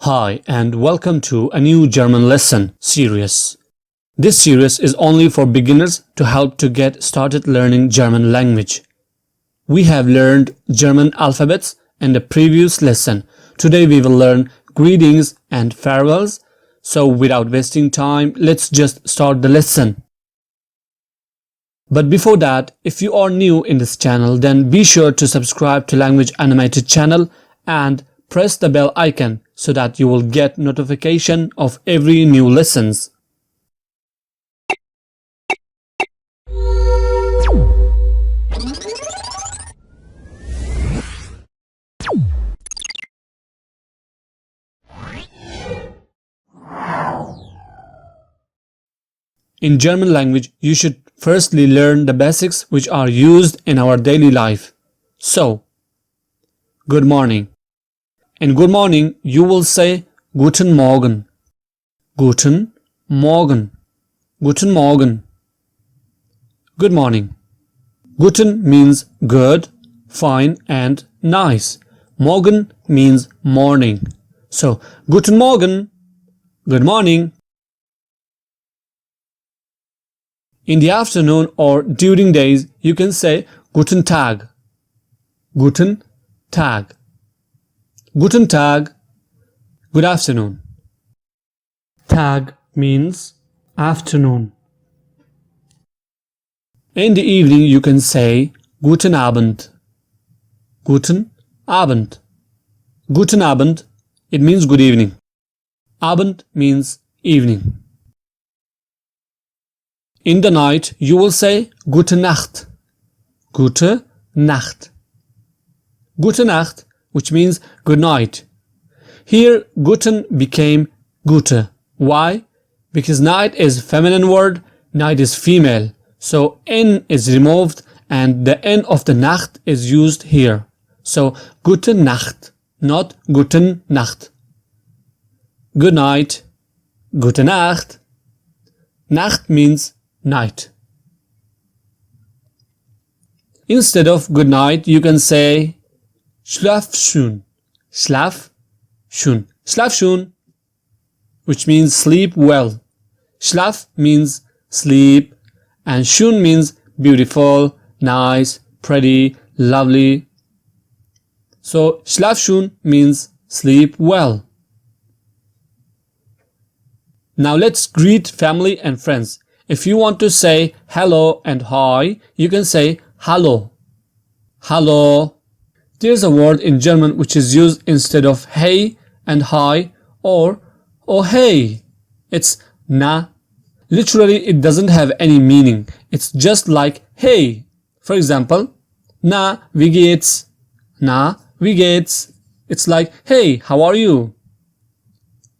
Hi and welcome to a new German lesson series. This series is only for beginners to help to get started learning German language. We have learned German alphabets in the previous lesson. Today we will learn greetings and farewells. So without wasting time, let's just start the lesson. But before that, if you are new in this channel, then be sure to subscribe to Language Animated channel and press the bell icon so that you will get notification of every new lessons. In German language, you should firstly learn the basics which are used in our daily life. So, good morning. In good morning, you will say Guten Morgen. Guten Morgen. Guten Morgen. Good morning. Guten means good, fine and nice. Morgen means morning. So, Guten Morgen. Good morning. In the afternoon or during days, you can say Guten Tag. Guten Tag. Guten Tag. Good afternoon. Tag means afternoon. In the evening, you can say Guten Abend. Guten Abend. Guten Abend. It means good evening. Abend means evening. In the night, you will say Gute Nacht. Gute Nacht. Gute Nacht, which means good night. Here, Guten became Gute. Why? Because night is feminine word, night is female. So N is removed and the N of the Nacht is used here. So Gute Nacht, not Guten Nacht. Good night. Gute Nacht. Nacht means night. Instead of good night, you can say Schlaf schön. Schlaf schön. Schlaf schön, which means sleep well. Schlaf means sleep and schön means beautiful, nice, pretty, lovely. So Schlaf schön means sleep well. Now let's greet family and friends. If you want to say hello and hi, you can say hallo. Hallo. There's a word in German which is used instead of hey and hi or oh hey. It's na. Literally, it doesn't have any meaning. It's just like hey. For example, na, wie geht's? Na, wie geht's? It's like hey, how are you?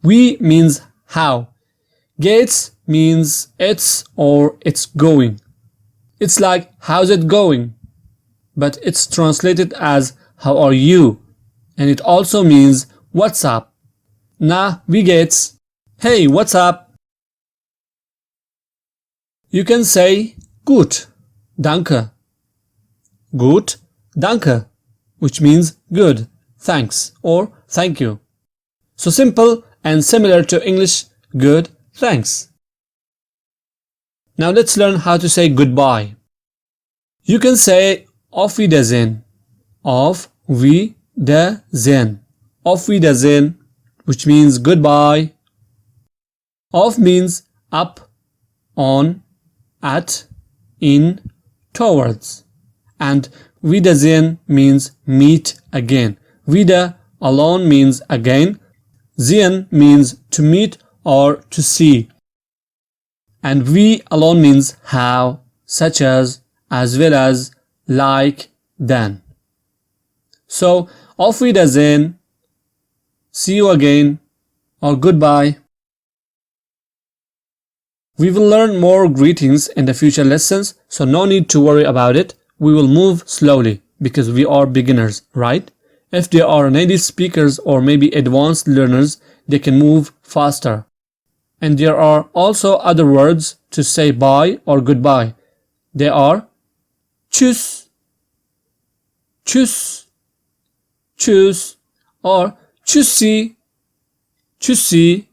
Wie means how. Geht's means it's or it's going. It's like how's it going? But it's translated as how are you? And it also means what's up? Na, wie geht's? Hey, what's up? You can say gut, danke. Gut, danke, which means good, thanks or thank you. So simple and similar to English good, thanks. Now let's learn how to say goodbye. You can say Auf Wiedersehen. Auf Wiedersehen. Auf Wiedersehen, which means goodbye. Auf means up, on, at, in, towards. And Wiedersehen means meet again. Wieder alone means again. Sehen means to meet or to see. And wie alone means how, such as well as, like, then. So, auf Wiedersehen, see you again, or goodbye. We will learn more greetings in the future lessons, so no need to worry about it. We will move slowly because we are beginners, right? If they are native speakers or maybe advanced learners, they can move faster. And there are also other words to say bye or goodbye. They are tschüss, tschüss, tschüss, or tschüssi, tschüssi.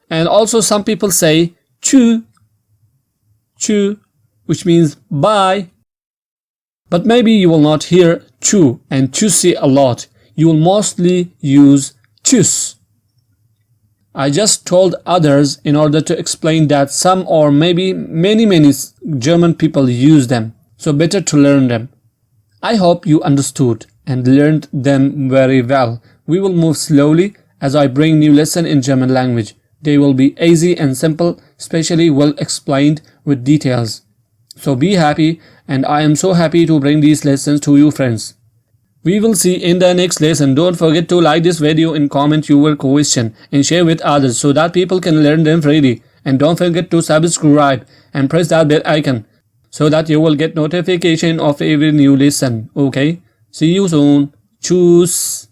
And also some people say tschü, which means bye. But maybe you will not hear tschü and tschüssi a lot. You will mostly use tschüss. I just told others in order to explain that some or maybe many German people use them, so better to learn them. I hope you understood and learned them very well. We will move slowly as I bring new lesson in German language. They will be easy and simple, especially well explained with details. So be happy, and I am so happy to bring these lessons to you friends. We will see in the next lesson. Don't forget to like this video and comment your question and share with others so that people can learn them freely. And don't forget to subscribe and press that bell icon so that you will get notification of every new lesson. Okay? See you soon. Tschüss.